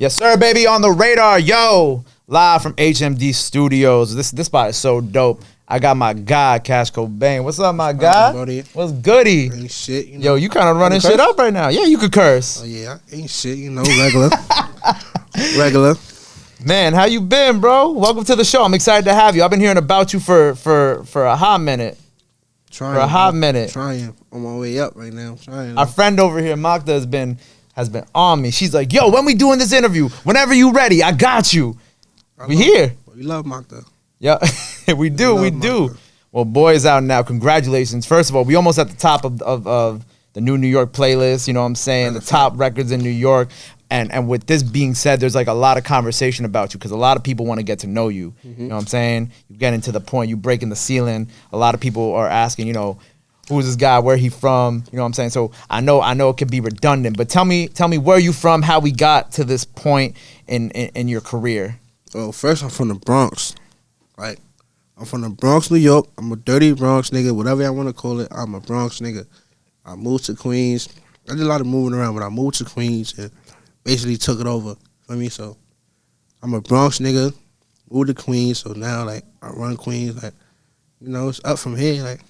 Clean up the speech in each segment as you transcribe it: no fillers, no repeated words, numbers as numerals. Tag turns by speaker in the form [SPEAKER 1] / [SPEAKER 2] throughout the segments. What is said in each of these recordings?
[SPEAKER 1] Yes, sir, baby, on the radar. Yo, live from HMD Studios. This spot is so dope. I got my guy, Cash Cobain. What's up, my guy? What's goody?
[SPEAKER 2] Ain't shit, you know.
[SPEAKER 1] Yo, you kind of running shit up right now. Yeah, you could curse.
[SPEAKER 2] Oh, yeah, ain't shit, you know, regular. Regular.
[SPEAKER 1] Man, how you been, bro? Welcome to the show. I'm excited to have you. I've been hearing about you for a hot minute.
[SPEAKER 2] Trying.
[SPEAKER 1] For a hot minute.
[SPEAKER 2] Trying. On my way up right now. Trying.
[SPEAKER 1] Our friend over here, Magda, has been on me. She's like, yo, when we doing this interview? Whenever you ready, I got you. We here.
[SPEAKER 2] We love Magda.
[SPEAKER 1] Yeah, we do.
[SPEAKER 2] Magda.
[SPEAKER 1] Well, Boy is out now. Congratulations. First of all, we almost at the top of the new New York playlist. You know what I'm saying? The top records in New York. And with this being said, there's like a lot of conversation about you because a lot of people want to get to know you. Mm-hmm. You know what I'm saying? You getting to the point, you breaking the ceiling. A lot of people are asking, you know, who's this guy? Where he from? You know what I'm saying? So I know it could be redundant, but tell me where you from? How we got to this point in your career?
[SPEAKER 2] Well, first I'm from the Bronx. Like, I'm from the Bronx, New York. I'm a dirty Bronx nigga, whatever I want to call it. I'm a Bronx nigga. I moved to Queens. I did a lot of moving around, but I moved to Queens and basically took it over for me. So I'm a Bronx nigga, moved to Queens. So now, like, I run Queens. Like, you know, it's up from here. Like,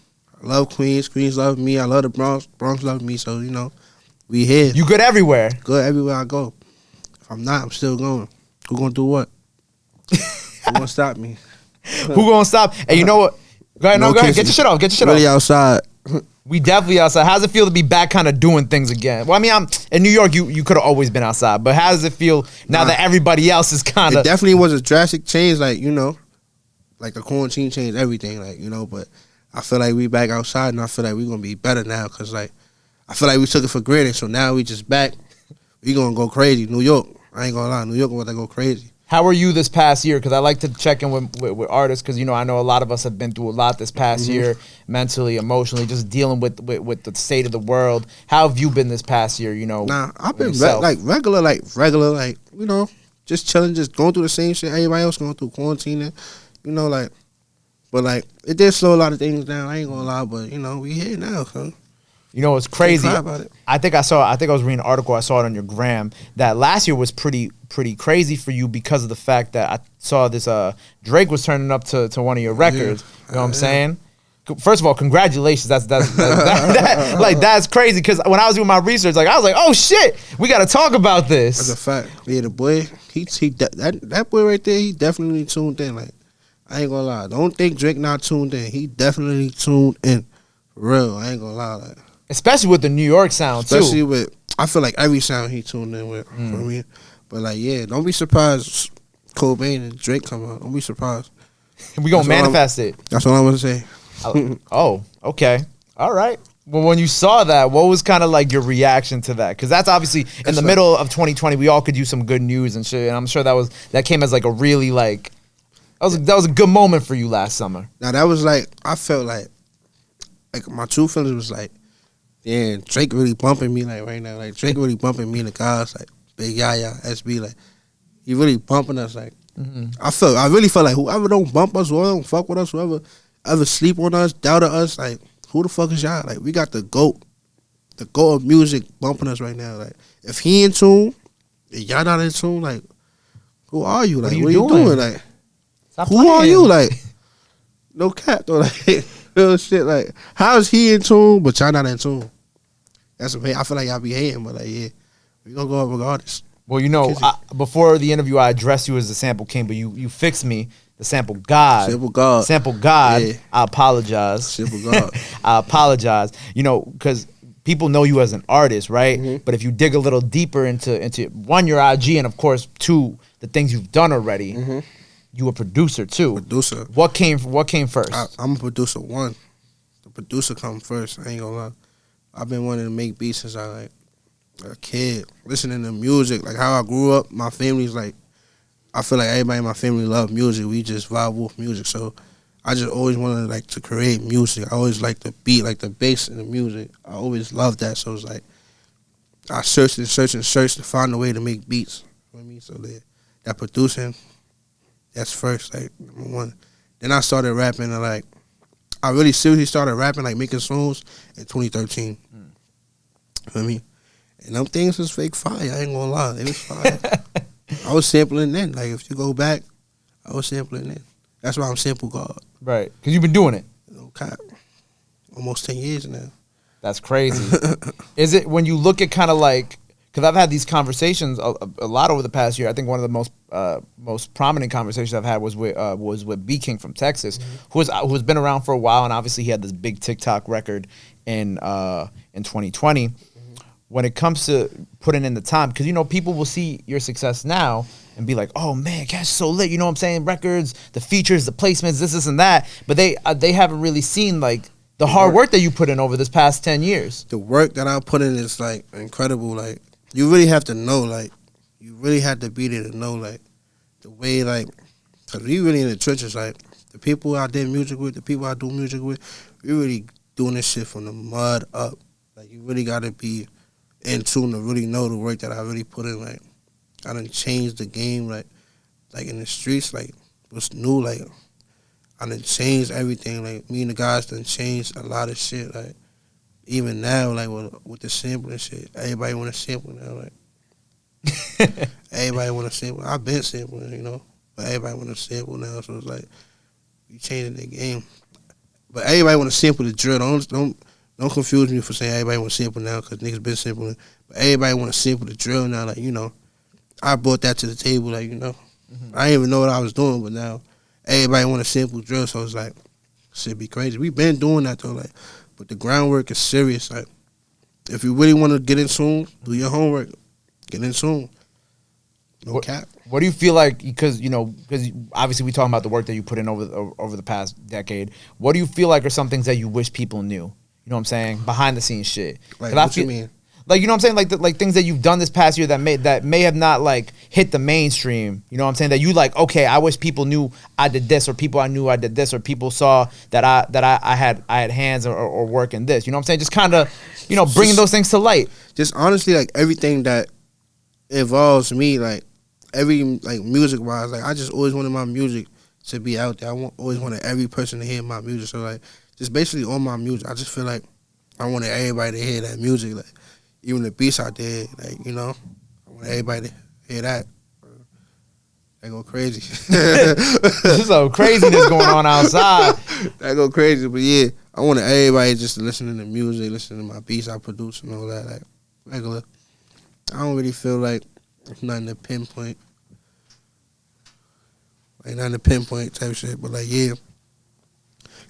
[SPEAKER 2] I love Queens. Queens love me. I love the Bronx. Bronx love me. So, you know, we here.
[SPEAKER 1] You good everywhere?
[SPEAKER 2] Good everywhere I go. If I'm not, I'm still going. Who gonna do what? Who gonna stop me?
[SPEAKER 1] Who gonna stop? And you know what? Go ahead, go ahead. Get your shit off.
[SPEAKER 2] Really outside.
[SPEAKER 1] We definitely outside. How's it feel to be back kind of doing things again? Well, I mean, I'm in New York. You could have always been outside, but how does it feel now that everybody else is kind of?
[SPEAKER 2] It definitely was a drastic change, like, you know, like the quarantine changed everything, like, you know. But I feel like we back outside, and I feel like we gonna be better now, cause like I feel like we took it for granted. So now we just back. We gonna go crazy. New York, I ain't gonna lie, New York gonna go crazy.
[SPEAKER 1] How are you this past year? Because I like to check in with artists because, you know, I know a lot of us have been through a lot this past year, mentally, emotionally, just dealing with the state of the world. How have you been this past year, you know?
[SPEAKER 2] Nah, I've been regular, you know, just chilling, just going through the same shit everybody else going through, quarantining, you know, like, but like, it did slow a lot of things down, I ain't gonna lie, but, you know, we here now, so.
[SPEAKER 1] You know, it's crazy.
[SPEAKER 2] About it.
[SPEAKER 1] I think I was reading an article, I saw it on your gram, that last year was pretty crazy for you because of the fact that I saw this Drake was turning up to one of your records. Yeah. You know what I'm saying? First of all, congratulations. That's crazy because when I was doing my research, like I was like, oh shit, we got to talk about this.
[SPEAKER 2] That's a fact. Yeah, the boy, that boy right there, he definitely tuned in. Like, I ain't gonna lie. Don't think Drake not tuned in. He definitely tuned in. For real, I ain't gonna lie. Like,
[SPEAKER 1] especially with the New York sound,
[SPEAKER 2] especially with, I feel like every sound he tuned in with, for me. But like, yeah, don't be surprised Cobain and Drake come out. Don't be surprised.
[SPEAKER 1] We gonna manifest it.
[SPEAKER 2] That's all I'm gonna say.
[SPEAKER 1] Oh, okay. All right. Well, when you saw that, what was kind of like your reaction to that? Because that's obviously in the middle of 2020, we all could use some good news and shit. And I'm sure that came as like a really like, that was a good moment for you last summer.
[SPEAKER 2] Now that was like, I felt like my true feelings was like, yeah, Drake really bumping me like right now. Like Drake really bumping me in the cars, like Big Yaya, SB, like he really bumping us. Like I really felt like whoever don't bump us, whoever don't fuck with us, whoever ever sleep on us, doubt us, like who the fuck is y'all? Like we got the GOAT of music bumping us right now. Like if he in tune, if y'all not in tune, like who are you? Like what are you doing? Like
[SPEAKER 1] stop
[SPEAKER 2] who
[SPEAKER 1] playing.
[SPEAKER 2] Are you? Like no cap though. Like real shit. Like how is he in tune, but y'all not in tune? That's what I feel like y'all be hating, but like, yeah, we gonna go up regardless.
[SPEAKER 1] Well, you know, before the interview, I addressed you as the sample king, but you fixed me, the sample god. Sample god. Yeah. I apologize.
[SPEAKER 2] Sample god.
[SPEAKER 1] I apologize. You know, because people know you as an artist, right? But if you dig a little deeper into one, your IG, and of course, two, the things you've done already, you a producer too.
[SPEAKER 2] Producer.
[SPEAKER 1] What came first?
[SPEAKER 2] I'm a producer. One, the producer come first. I ain't gonna lie. I've been wanting to make beats since I like a kid, listening to music. Like how I grew up, my family's like, I feel like everybody in my family love music. We just vibe with music. So I just always wanted like to create music. I always like the beat, like the bass in the music. I always loved that. So it's like I searched to find a way to make beats. You know what I mean? So that producing, that's first, like number one. Then I started rapping and like I really seriously started rapping, like making songs in 2013. You know what I mean? And them things was fake fire. I ain't gonna lie, it was fire. I was sampling then. Like if you go back, I was sampling then. That's why I'm sample God.
[SPEAKER 1] Right, because you've been doing it.
[SPEAKER 2] No cap. Almost 10 years now.
[SPEAKER 1] That's crazy. Is it when you look at kind of like, because I've had these conversations a lot over the past year. I think one of the most prominent conversations I've had was with B King from Texas, who's been around for a while, and obviously he had this big TikTok record in 2020. When it comes to putting in the time, because people will see your success now and be like, oh man, Cash is so lit, you know what I'm saying? Records, the features, the placements, this and that, but they haven't really seen like the hard work that you put in over this past 10 years.
[SPEAKER 2] The work that I put in is like incredible. Like you really have to know, like you really have to be there to know, like the way, like, cause we really in the trenches. Like the people I did music with, the people I do music with, we really doing this shit from the mud up. Like you really gotta be in tune to really know the work that I really put in. Like I done changed the game. Like in the streets, like what's new. Like I done changed everything. Like me and the guys done changed a lot of shit. Like even now, like with the sampling shit, everybody want to sample now. Like everybody want to sample. I've been sampling, but everybody want to sample now. So it's like you changing the game. But everybody want to sample the drill. Don't confuse me for saying everybody want to sample now, because niggas been sampling. But everybody want to sample the drill now. Like I brought that to the table. Like I didn't even know what I was doing, but now everybody want to sample drill. So it's like shit be crazy. We been doing that though. Like, but the groundwork is serious. Like if you really want to get in tune, do your homework. Get in tune. No cap.
[SPEAKER 1] What do you feel like? Because obviously we talking about the work that you put in over the past decade. What do you feel like are some things that you wish people knew? You know what I'm saying? Behind the scenes shit.
[SPEAKER 2] Like what you mean?
[SPEAKER 1] Like, you know what I'm saying? Like things that you've done this past year that may have not like hit the mainstream. You know what I'm saying? That you like, okay, I wish people knew I did this, or people I knew I did this, or people saw that I had hands or work in this. You know what I'm saying? Just kind of, bringing those things to light.
[SPEAKER 2] Just honestly, like everything that involves me, like music wise, like I just always wanted my music to be out there. Always wanted every person to hear my music. So like, just basically on my music, I just feel like I wanted everybody to hear that music. Like even the beats I did, like I want everybody to hear that. That go crazy.
[SPEAKER 1] There's some craziness going on outside.
[SPEAKER 2] That go crazy, but yeah, I wanted everybody just to listen to the music, listen to my beats I produce and all that, like regular. I don't really feel like it's nothing to pinpoint. Like nothing to pinpoint type shit, but like yeah.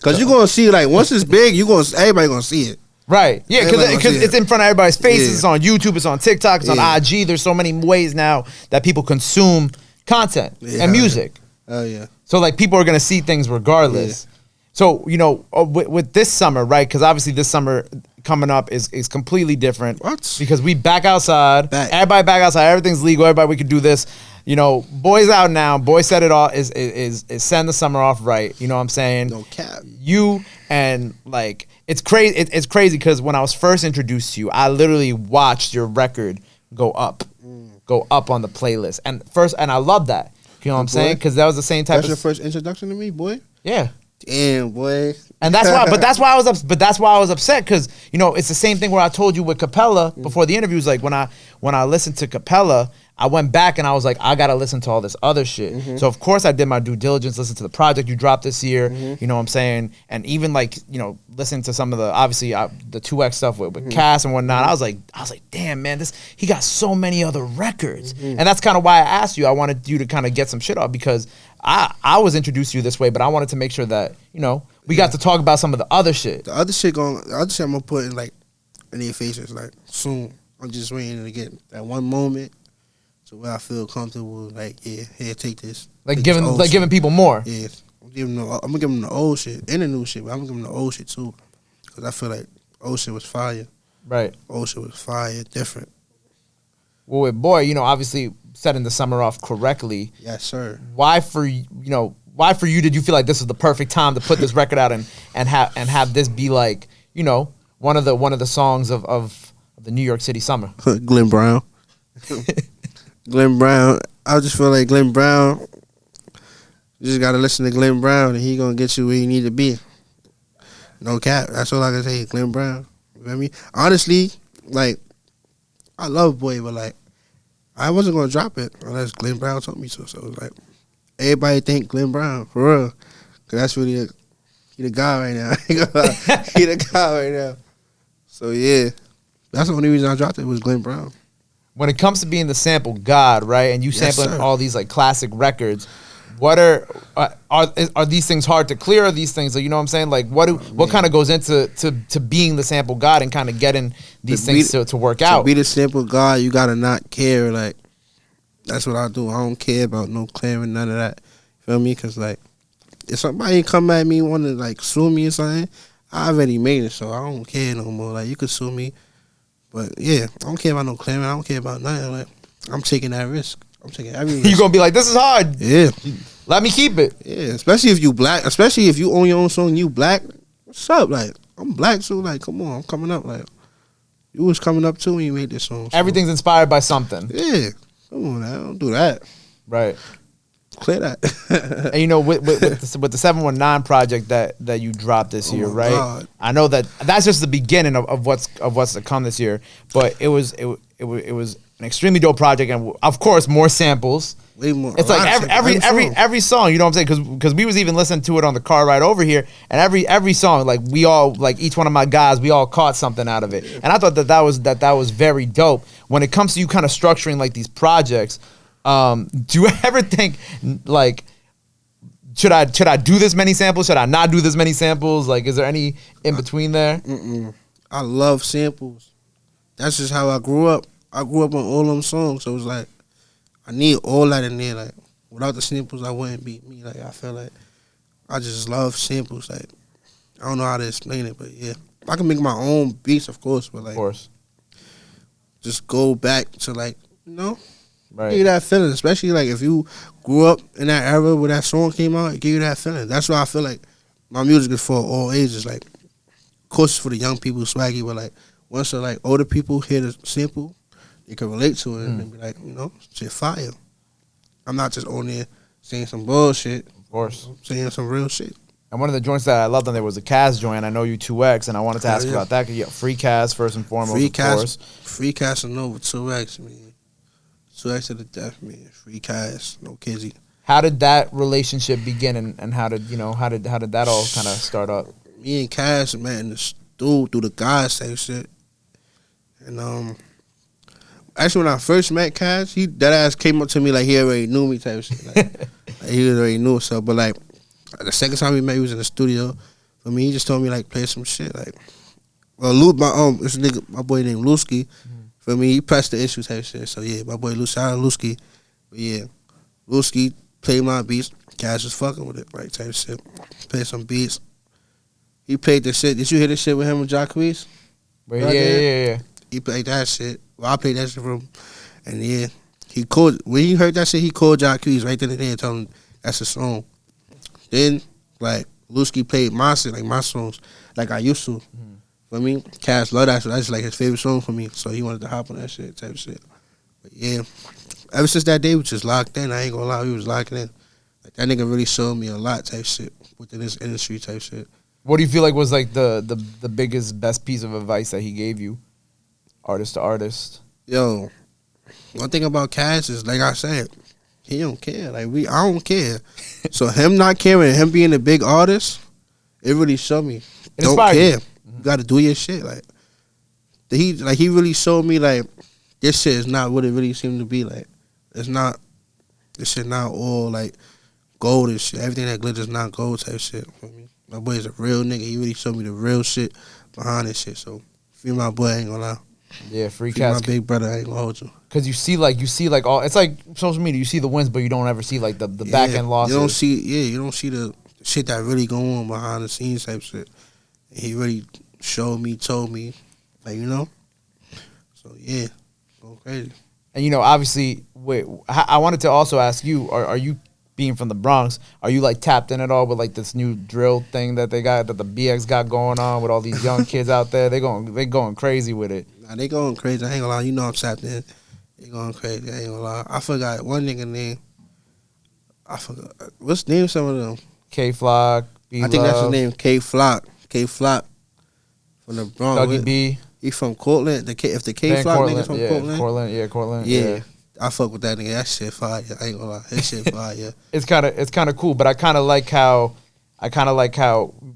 [SPEAKER 2] Cause you're gonna see, like once it's big, everybody gonna see it.
[SPEAKER 1] Right. Yeah, because it's in front of everybody's faces.
[SPEAKER 2] Yeah.
[SPEAKER 1] It's on YouTube, it's on TikTok, it's on IG. There's so many ways now that people consume content and music.
[SPEAKER 2] Oh yeah.
[SPEAKER 1] So like people are gonna see things regardless. Yeah. So with this summer, right? Because obviously this summer coming up is completely different.
[SPEAKER 2] What?
[SPEAKER 1] Because we back outside. Everybody back outside. Everything's legal. Everybody, we can do this. Boy's out now. Boy said it all is send the summer off right. You know what I'm saying?
[SPEAKER 2] No cap.
[SPEAKER 1] You and like it's crazy. It's crazy because when I was first introduced to you, I literally watched your record go up on the playlist, and I love that. You know what I'm saying? Because that was the same type.
[SPEAKER 2] That's your first introduction to me, boy.
[SPEAKER 1] Yeah.
[SPEAKER 2] Damn, boy.
[SPEAKER 1] And that's why. But that's why I was upset because it's the same thing where I told you with Capella before the interview. Like when I listened to Capella, I went back and I was like, I gotta listen to all this other shit. So of course I did my due diligence, listen to the project you dropped this year. You know what I'm saying? And even like listen to some of the obviously the 2X stuff with Cass and whatnot. I was like, damn man, he got so many other records. And that's kind of why I asked you. I wanted you to kind of get some shit off because I was introduced to you this way, but I wanted to make sure that we got to talk about some of the other shit.
[SPEAKER 2] The other shit I'm gonna put in like in their faces like soon. I'm just waiting to get that one moment. So where I feel comfortable, like here, take this.
[SPEAKER 1] Like giving people more.
[SPEAKER 2] Yeah, I'm gonna give them the old shit and the new shit, but I'm gonna give them the old shit too, because I feel like old shit was fire.
[SPEAKER 1] Right.
[SPEAKER 2] Old shit was fire, different.
[SPEAKER 1] Well, with Boy, obviously setting the summer off correctly.
[SPEAKER 2] Yes, sir.
[SPEAKER 1] Why for you did you feel like this was the perfect time to put this record out and have this be like one of the songs of the New York City summer?
[SPEAKER 2] Glenn Brown. Glenn Brown. I just feel like Glenn Brown. You just gotta listen to Glenn Brown, and he gonna get you where you need to be. No cap. That's all I can say. Glenn Brown. You know what I mean? Honestly, like I love Boy, but like I wasn't gonna drop it unless Glenn Brown told me to. So it was like everybody think Glenn Brown for real, cause that's really he the guy right now. He the guy right now. So yeah, that's the only reason I dropped it was Glenn Brown.
[SPEAKER 1] When it comes to being the sample god, right, and you sampling
[SPEAKER 2] sir.
[SPEAKER 1] all these like classic records, what are these things hard to clear? Are these things, like, you know what I'm saying? Like what kind of goes into to being the sample god and kind of getting these things to work out?
[SPEAKER 2] To be the sample god, you gotta not care. Like that's what I do. I don't care about no clearing, none of that. You feel me? Cause like if somebody come at me want to like sue me or something, I already made it, so I don't care no more. Like you could sue me, but yeah, I don't care about no clearing. I don't care about nothing. Like I'm taking that risk. I'm taking every risk.
[SPEAKER 1] You're gonna be like, this is hard.
[SPEAKER 2] Yeah.
[SPEAKER 1] Let me keep it.
[SPEAKER 2] Yeah, especially if you black, especially if you own your own song, you black. What's up? Like, I'm black, so like, come on, I'm coming up. Like, you was coming up too when you made this song. So.
[SPEAKER 1] Everything's inspired by something.
[SPEAKER 2] Yeah, come on now, don't do that.
[SPEAKER 1] Right.
[SPEAKER 2] Clear that.
[SPEAKER 1] And you know, with the 719 project that you dropped this year, right?
[SPEAKER 2] God.
[SPEAKER 1] I know that's just the beginning of what's to come this year. But it was an extremely dope project, and of course more samples.
[SPEAKER 2] Way more.
[SPEAKER 1] It's like every song, you know what I'm saying? Because we was even listening to it on the car ride over here, and every song, like we all, like each one of my guys, we all caught something out of it, and I thought that was very dope. When it comes to you kind of structuring like these projects, do you ever think like, should I do this many samples? Should I not do this many samples? Like, is there any in between there?
[SPEAKER 2] I love samples. That's just how I grew up. I grew up on all them songs, so it was like I need all that in there. Like without the samples, I wouldn't be me. Like I feel like I just love samples. Like I don't know how to explain it, but yeah, I can make my own beats, of course, but like,
[SPEAKER 1] Of course,
[SPEAKER 2] just go back to like, you know,
[SPEAKER 1] right?
[SPEAKER 2] give you that feeling. Especially like if you grew up in that era where that song came out, it give you that feeling. That's why I feel like my music is for all ages. Like, of course, it's for the young people, swaggy, but like once the like older people hear the sample, you can relate to it and be like, you know, shit fire. I'm not just on there saying some bullshit.
[SPEAKER 1] Of course.
[SPEAKER 2] I'm saying some real shit.
[SPEAKER 1] And one of the joints that I loved on there was the Cas joint. I know you 2X, and I wanted to ask about that. Yeah, free Cas first and foremost,
[SPEAKER 2] Free
[SPEAKER 1] of course.
[SPEAKER 2] Free Casanova, 2X, man. 2X to the death, man. Free Cas, no kizzy.
[SPEAKER 1] How did that relationship begin, and how did that all kind of start up?
[SPEAKER 2] Me and Cas met in the stool through the guys type shit. And actually, when I first met Cas, that ass came up to me like he already knew me type shit. Like he already knew so. But like the second time we met, he was in the studio. For me, he just told me like play some shit. Like, well, this nigga, my boy named Lusky. For me, he pressed the issue type shit. So yeah, my boy shout out Lusky. But yeah, Lusky played my beats. Cas was fucking with it, right? Type shit. Played some beats. He played the shit. Did you hear the shit with him and Jacquees?
[SPEAKER 1] Yeah.
[SPEAKER 2] He played that shit. Well, I played that shit for him. And yeah, when he heard that shit, he called Jacquees right then and there and told him that's the song. Then, like, Lusky played my shit, like my songs, like I used to. For me, Cas loved that shit. That's like his favorite song for me. So he wanted to hop on that shit, type of shit. But yeah, ever since that day, we just locked in. I ain't gonna lie, we was locking in. Like, that nigga really showed me a lot type shit within this industry type shit.
[SPEAKER 1] What do you feel like was like the biggest, best piece of advice that he gave you, artist to artist?
[SPEAKER 2] Yo, one thing about Cas is, like I said, he don't care. Like I don't care. So him not caring, him being a big artist, it really showed me. Don't care. You gotta do your shit. Like he really showed me like this shit is not what it really seemed to be. Like it's not. This shit not all like gold and shit. Everything that glitters not gold type shit. For me, my boy is a real nigga. He really showed me the real shit behind this shit. So free my boy, I ain't gonna lie.
[SPEAKER 1] Yeah, free Cas.
[SPEAKER 2] My big brother, I ain't gonna hold you.
[SPEAKER 1] Cause you see like all, it's like social media. You see the wins, but you don't ever see like the back end losses.
[SPEAKER 2] You don't see the shit that really go on behind the scenes type shit. And he really showed me, told me, like, you know. So yeah, go crazy.
[SPEAKER 1] And you know, obviously, I wanted to also ask you: Are you, being from the Bronx, are you like tapped in at all with like this new drill thing that they got, that the BX got going on with all these young kids out there? They going crazy with it.
[SPEAKER 2] Nah, they going crazy. I ain't gonna lie. You know I'm tapped in. They going crazy. I ain't gonna lie. I forgot one nigga name. I forgot. What's the name of some of them?
[SPEAKER 1] K-Flock,
[SPEAKER 2] I think that's his name. K-Flock. K-Flock. From the Bronx.
[SPEAKER 1] Dougie B.
[SPEAKER 2] He from Cortland. If the K-Flock niggas from Cortland.
[SPEAKER 1] Cortland.
[SPEAKER 2] Yeah. I fuck with that nigga. That shit fire. I ain't gonna lie. That shit fire.
[SPEAKER 1] It's kind of cool, but I kind of like how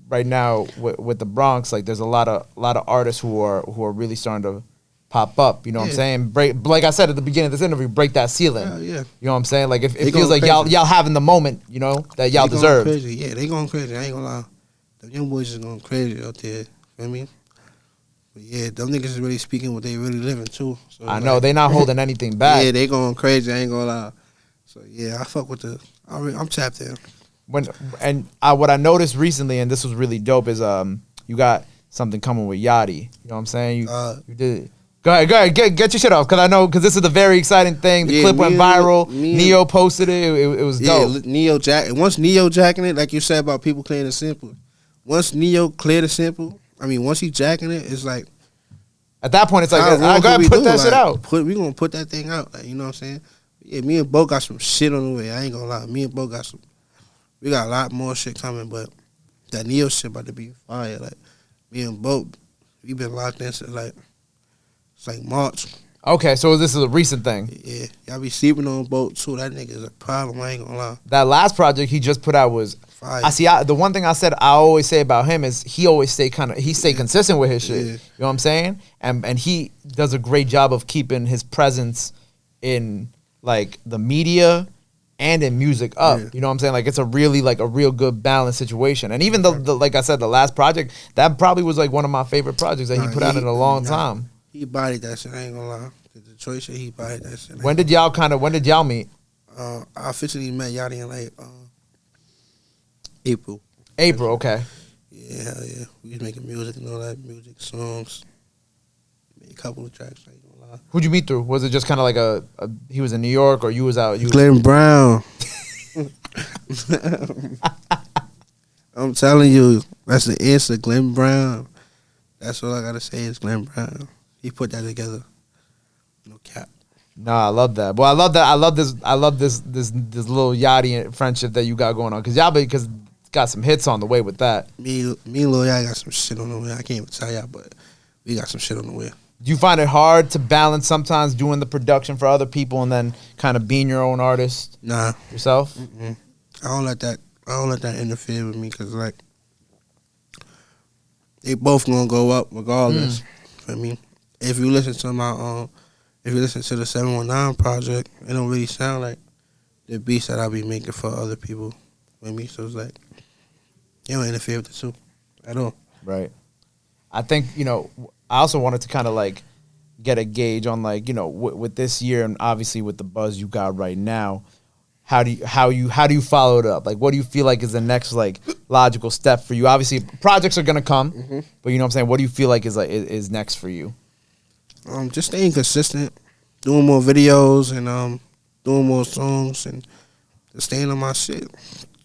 [SPEAKER 1] right now with the Bronx, like there's a lot of artists who are really starting to pop up. You know what I'm saying? Like I said at the beginning of this interview, break that ceiling.
[SPEAKER 2] Hell yeah.
[SPEAKER 1] You know what I'm saying? Like it feels like
[SPEAKER 2] crazy.
[SPEAKER 1] y'all having the moment, you know, that y'all deserve.
[SPEAKER 2] Crazy. Yeah, they going crazy. I ain't gonna lie. The young boys is going crazy out there. You know what I mean? But yeah, them niggas is really speaking what they really living too. So
[SPEAKER 1] I know they not holding anything back.
[SPEAKER 2] Yeah, they going crazy. I ain't gonna lie. So yeah, I fuck with I'm tapped in.
[SPEAKER 1] What I noticed recently, and this was really dope, is you got something coming with Yachty. You know what I'm saying? You did it. Go ahead, get your shit off, because this is a very exciting thing. The clip went viral. Neo posted it. It was dope.
[SPEAKER 2] Yeah, once Neo jacking it, like you said about people clearing the sample. Once Neo cleared the sample, once he jacking it, it's like
[SPEAKER 1] at that point, it's like I gotta put that shit out.
[SPEAKER 2] We gonna put that thing out. Like, you know what I'm saying? Yeah, me and Bo got some shit on the way. I ain't gonna lie. Me and Bo we got a lot more shit coming, but that Neo shit about to be fire. Like me and Bo, we been locked in since it's like March.
[SPEAKER 1] Okay, so this is a recent thing.
[SPEAKER 2] Yeah, y'all be sleeping on Bo too. That nigga is a problem. I ain't gonna lie.
[SPEAKER 1] That last project he just put out was fire. The one thing I always say about him is he always stay consistent with his shit. Yeah. You know what I'm saying? And he does a great job of keeping his presence in like the media and in music up. Yeah. You know what I'm saying? Like it's a really like a real good balanced situation. And even the like I said, the last project, that probably was like one of my favorite projects that he put out in a long time.
[SPEAKER 2] He bodied that shit, I ain't gonna lie. The Detroit shit, he bodied that shit.
[SPEAKER 1] When did y'all meet?
[SPEAKER 2] I officially met Yachty in like April.
[SPEAKER 1] April, okay.
[SPEAKER 2] Yeah, hell yeah. We was making music and all that, songs. Made a couple of tracks, I ain't gonna lie.
[SPEAKER 1] Who'd you meet through? Was it just kind of like he was in New York or you was out?
[SPEAKER 2] Glenn Brown. I'm telling you, that's the answer, Glenn Brown. That's all I gotta say is Glenn Brown. He put that together. No cap.
[SPEAKER 1] No, I love that. Well, I love this Lil Yachty friendship that you got going on. Because got some hits on the way with that.
[SPEAKER 2] Me and Lil Yachty got some shit on the way. I can't even tell y'all, but we got some shit on the way.
[SPEAKER 1] Do you find it hard to balance sometimes doing the production for other people and then kind of being your own artist?
[SPEAKER 2] Nah.
[SPEAKER 1] Yourself?
[SPEAKER 2] Mm-mm. I don't let that interfere with me because like they both gonna go up regardless. I mean, if you listen to the 719 project, it don't really sound like the beats that I be making for other people with me. So it's like, they don't interfere with the two at all.
[SPEAKER 1] Right. I think, I also wanted to kind of like get a gauge on like, with this year and obviously with the buzz you got right now, how do you follow it up? Like, what do you feel like is the next like logical step for you? Obviously, projects are gonna come, but you know what I'm saying. What do you feel like is next for you?
[SPEAKER 2] Just staying consistent, doing more videos and doing more songs and just staying on my shit.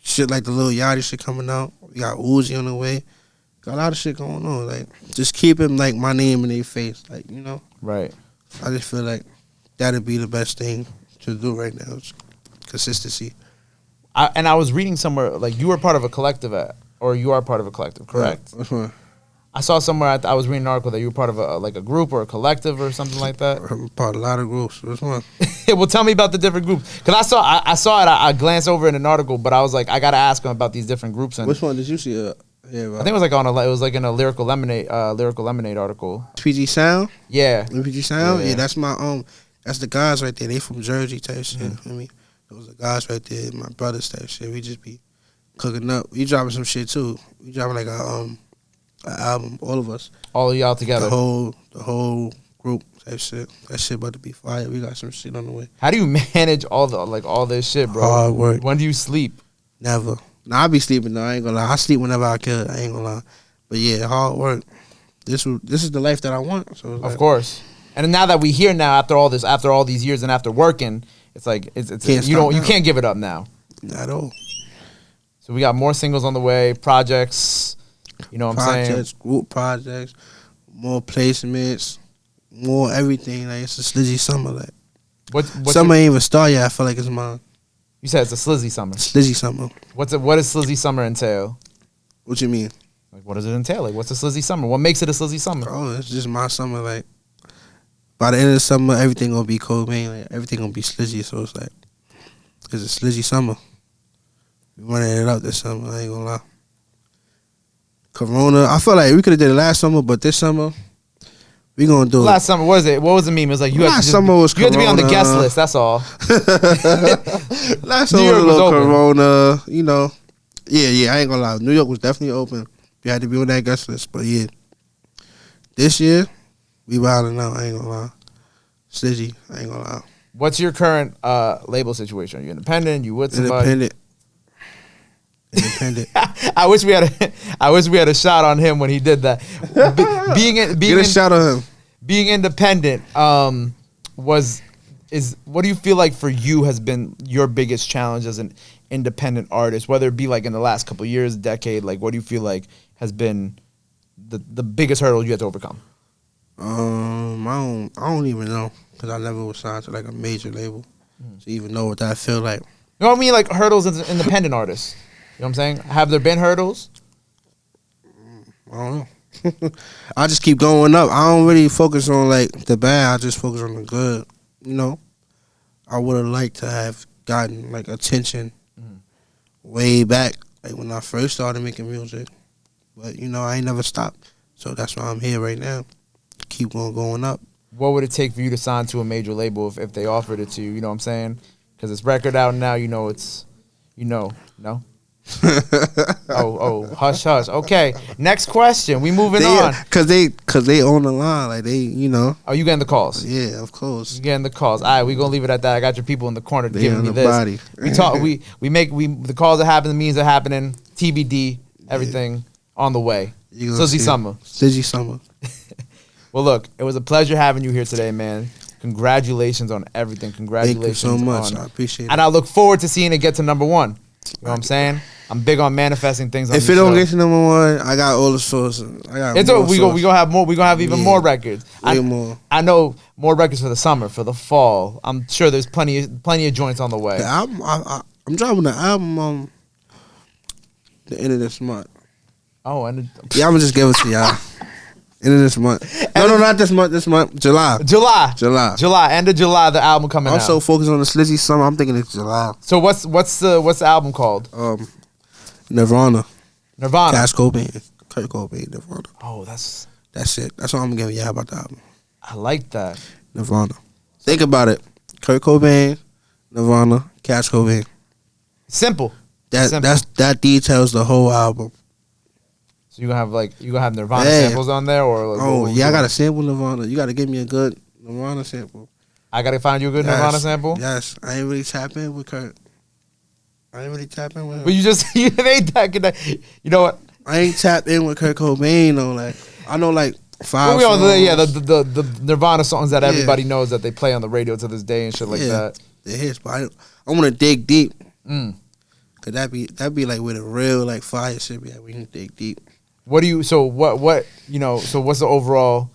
[SPEAKER 2] Shit like the Lil Yachty shit coming out. We got Uzi on the way. Got a lot of shit going on. Like just keeping like my name in their face. Like
[SPEAKER 1] Right.
[SPEAKER 2] I just feel like that'd be the best thing to do right now. Consistency.
[SPEAKER 1] I was reading somewhere like you were part of a collective, or you are part of a collective, correct?
[SPEAKER 2] Yeah, which one?
[SPEAKER 1] I saw somewhere I was reading an article that you were part of a group or a collective or something like that.
[SPEAKER 2] I'm part of a lot of groups. Which one?
[SPEAKER 1] Well, tell me about the different groups because I saw it. I glanced over in an article, but I was like, I gotta ask him about these different groups. And
[SPEAKER 2] which one did you see? I
[SPEAKER 1] think it was like it was like in a Lyrical Lemonade article.
[SPEAKER 2] PG Sound.
[SPEAKER 1] Yeah.
[SPEAKER 2] PG Sound. Yeah, that's my that's the guys right there. They from Jersey type shit. I mean, those are the guys right there. My brothers type shit. We just be cooking up. We dropping some shit too. We dropping like an album. All of us.
[SPEAKER 1] All of y'all together.
[SPEAKER 2] The whole group type shit. That shit about to be fire. We got some shit on the way.
[SPEAKER 1] How do you manage all this shit, bro?
[SPEAKER 2] Hard work.
[SPEAKER 1] When do you sleep?
[SPEAKER 2] Never. Nah, I be sleeping though. I ain't gonna lie. I sleep whenever I could. I ain't gonna lie. But yeah, hard work. This is the life that I want. So
[SPEAKER 1] of course. And now that we here now after all these years and after working, it's like you can't give it up now.
[SPEAKER 2] Not at all.
[SPEAKER 1] So we got more singles on the way, projects. You know what I'm saying?
[SPEAKER 2] Group projects, more placements, more everything. Like it's a Slizzy summer. Like summer ain't even start yet. I feel like it's mine.
[SPEAKER 1] You said it's a Slizzy summer.
[SPEAKER 2] Slizzy summer.
[SPEAKER 1] What does Slizzy summer entail?
[SPEAKER 2] What you mean?
[SPEAKER 1] Like what does it entail? Like what's a Slizzy summer? What makes it a Slizzy summer?
[SPEAKER 2] Oh, it's just my summer. Like by the end of the summer, everything gonna be Cobain. Like, everything gonna be Slizzy. So it's like, it's a Slizzy summer. We running it up this summer. I ain't gonna lie. Corona. I feel like we could have did it last summer, but this summer we gonna do it.
[SPEAKER 1] Last summer, what was it? What was the meme? It was like you had to be on the guest list. That's all.
[SPEAKER 2] Last summer was a little Corona. You know. Yeah. I ain't gonna lie. New York was definitely open. You had to be on that guest list, but yeah. This year, we wilding out. I ain't gonna lie. Slizzy, I ain't gonna lie.
[SPEAKER 1] What's your current label situation? Are you independent? You with somebody?
[SPEAKER 2] Independent.
[SPEAKER 1] I wish we had a shot on him when he did that. Get
[SPEAKER 2] a shot on him.
[SPEAKER 1] Being independent what do you feel like for you has been your biggest challenge as an independent artist, whether it be like in the last couple of years, decade, like what do you feel like has been the biggest hurdle you had to overcome?
[SPEAKER 2] I don't even know because I never was signed to like a major label to even know what that feel like.
[SPEAKER 1] You know what I mean? Like hurdles as an independent artist. You know what I'm saying? Have there been hurdles?
[SPEAKER 2] I don't know. I just keep going up. I don't really focus on like the bad. I just focus on the good. You know, I would have liked to have gotten like attention way back, like when I first started making music. But you know, I ain't never stopped. So that's why I'm here right now. Keep on going up. What
[SPEAKER 1] would it take for you to sign to a major label if they offered it to you? You know what I'm saying? Because it's record out now. You know no. Hush. Okay, next question. We moving on.
[SPEAKER 2] Cause they on the line, like they, you know.
[SPEAKER 1] Oh, you getting the calls?
[SPEAKER 2] Yeah, of course.
[SPEAKER 1] You getting the calls. All right, we gonna leave it at that. I got your people in the corner giving me this.
[SPEAKER 2] Body.
[SPEAKER 1] We talk. The calls are happening. The means are happening. TBD. Everything on the way. Slizzy
[SPEAKER 2] Summer.
[SPEAKER 1] Well, look, it was a pleasure having you here today, man. Congratulations on everything. Congratulations.
[SPEAKER 2] Thank you so much. I appreciate it.
[SPEAKER 1] And I look forward to seeing it get to number one. You know what I'm saying? I'm big on manifesting things.
[SPEAKER 2] If it don't get to number one, I got all the sources.
[SPEAKER 1] We gonna have more. We gonna have even more records.
[SPEAKER 2] More.
[SPEAKER 1] I know more records for the summer, for the fall. I'm sure there's plenty of joints on the way.
[SPEAKER 2] I'm dropping the album the end of this month.
[SPEAKER 1] Oh,
[SPEAKER 2] I'm gonna just give it to y'all. End of this month. No, not this month. This month, July.
[SPEAKER 1] End of July. The album coming out.
[SPEAKER 2] I'm so focused on the Slizzy summer. I'm thinking it's July.
[SPEAKER 1] So what's the album called?
[SPEAKER 2] Nirvana.
[SPEAKER 1] Cash
[SPEAKER 2] Cobain. Kurt Cobain. Nirvana.
[SPEAKER 1] Oh, that's
[SPEAKER 2] it. That's all I'm giving y'all about the album.
[SPEAKER 1] I like that.
[SPEAKER 2] Nirvana. Think about it. Kurt Cobain, Nirvana, Cash Cobain.
[SPEAKER 1] Simple.
[SPEAKER 2] That details the whole album.
[SPEAKER 1] So you gonna have Nirvana samples on there, or
[SPEAKER 2] I gotta sample Nirvana. You gotta give me a good Nirvana sample.
[SPEAKER 1] I gotta find you a good Nirvana sample.
[SPEAKER 2] Yes, I ain't really tap in with Kurt. But
[SPEAKER 1] you made that. You know what?
[SPEAKER 2] I ain't tapped in with Kurt Cobain though. Like I know like 5 songs.
[SPEAKER 1] The Nirvana songs that everybody knows that they play on the radio to this day and shit like that.
[SPEAKER 2] It hits, but I want to dig deep. Cause that be like where the real like fire shit be. Like, we can dig deep.
[SPEAKER 1] What's the overall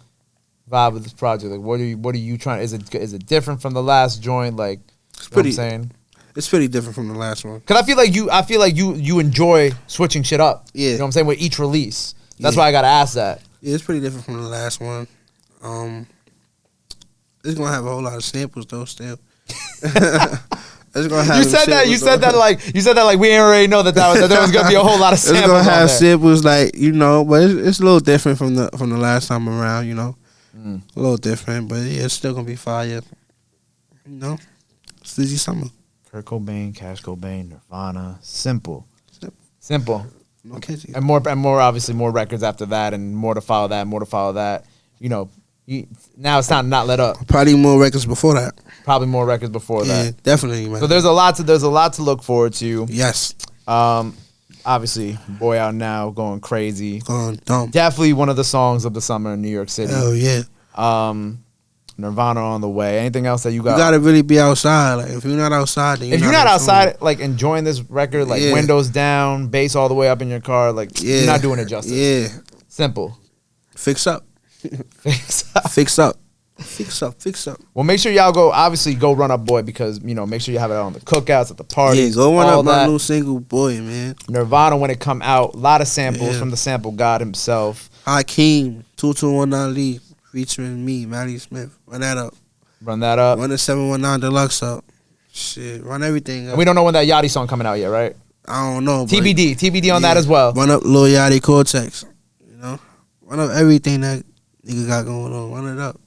[SPEAKER 1] vibe of this project? Like, what are you trying? Is it different from the last joint? Like,
[SPEAKER 2] it's pretty.
[SPEAKER 1] You know what I'm saying?
[SPEAKER 2] It's pretty different from the last one.
[SPEAKER 1] Cause I feel like you enjoy switching shit up.
[SPEAKER 2] Yeah.
[SPEAKER 1] You know what I'm saying, with each release. That's why I gotta ask that.
[SPEAKER 2] Yeah, it's pretty different from the last one. It's gonna have a whole lot of samples though. Still.
[SPEAKER 1] You said that like we already know that there was gonna be a whole lot of samples.
[SPEAKER 2] It's gonna have samples like, you know, but it's a little different from the last time around, you know. A little different, but yeah, it's still gonna be fire. You know, Slizzy summer.
[SPEAKER 1] Kurt Cobain, Cash Cobain, Nirvana, simple.
[SPEAKER 2] No catchy.
[SPEAKER 1] And more obviously more records after that, and more to follow that. You know, now it's time to not let up.
[SPEAKER 2] Probably more records before that.
[SPEAKER 1] Yeah,
[SPEAKER 2] definitely, man.
[SPEAKER 1] So there's a lot to look forward to.
[SPEAKER 2] Yes.
[SPEAKER 1] Obviously, Boy Out Now, going crazy.
[SPEAKER 2] Going dumb.
[SPEAKER 1] Definitely one of the songs of the summer in New York City.
[SPEAKER 2] Hell yeah.
[SPEAKER 1] Nirvana on the way. Anything else that you got?
[SPEAKER 2] You gotta really be outside. Like if you're not outside, then
[SPEAKER 1] you're not outside, like enjoying this record, like windows down, bass all the way up in your car, like you're not doing it justice.
[SPEAKER 2] Yeah.
[SPEAKER 1] Simple.
[SPEAKER 2] Fix up. Well,
[SPEAKER 1] make sure y'all go run up Boy, because make sure you have it on the cookouts, at the parties.
[SPEAKER 2] Yeah, go run up my new single Boy, man.
[SPEAKER 1] Nirvana, when it come out, a lot of samples from the sample god himself.
[SPEAKER 2] Hakeem, 221 Ali. featuring me, Matty Smith. Run that up.
[SPEAKER 1] Run that up.
[SPEAKER 2] Run the 719 Deluxe up. Shit, run everything up.
[SPEAKER 1] And we don't know when that Yachty song coming out yet, right?
[SPEAKER 2] I don't know.
[SPEAKER 1] TBD on that as well.
[SPEAKER 2] Run up Lil Yachty Cortex. You know? Run up everything that nigga got going on. Run it up.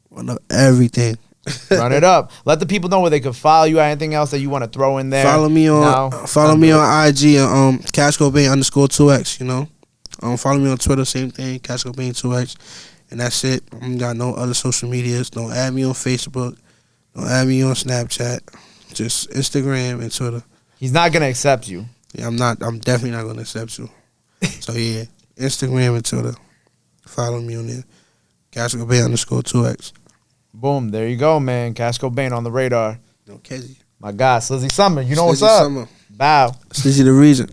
[SPEAKER 2] Run up everything.
[SPEAKER 1] Run it up. Let the people know where they can follow you. Anything else that you want to throw in there?
[SPEAKER 2] Follow me on IG Cash Cobain _2X. You know, follow me on Twitter. Same thing, Cash Cobain 2X, and that's it. I ain't got no other social medias. Don't add me on Facebook. Don't add me on Snapchat. Just Instagram and Twitter.
[SPEAKER 1] He's not gonna accept you.
[SPEAKER 2] Yeah, I'm not. I'm definitely not gonna accept you. So yeah, Instagram and Twitter. Follow me on there. Cash Cobain _2X.
[SPEAKER 1] Boom, there you go, man. Cash Cobain on the radar.
[SPEAKER 2] No, Kezzy.
[SPEAKER 1] My God, Slizzy Summer. You know
[SPEAKER 2] Slizzy
[SPEAKER 1] what's up.
[SPEAKER 2] Summer.
[SPEAKER 1] Bow.
[SPEAKER 2] Slizzy the reason.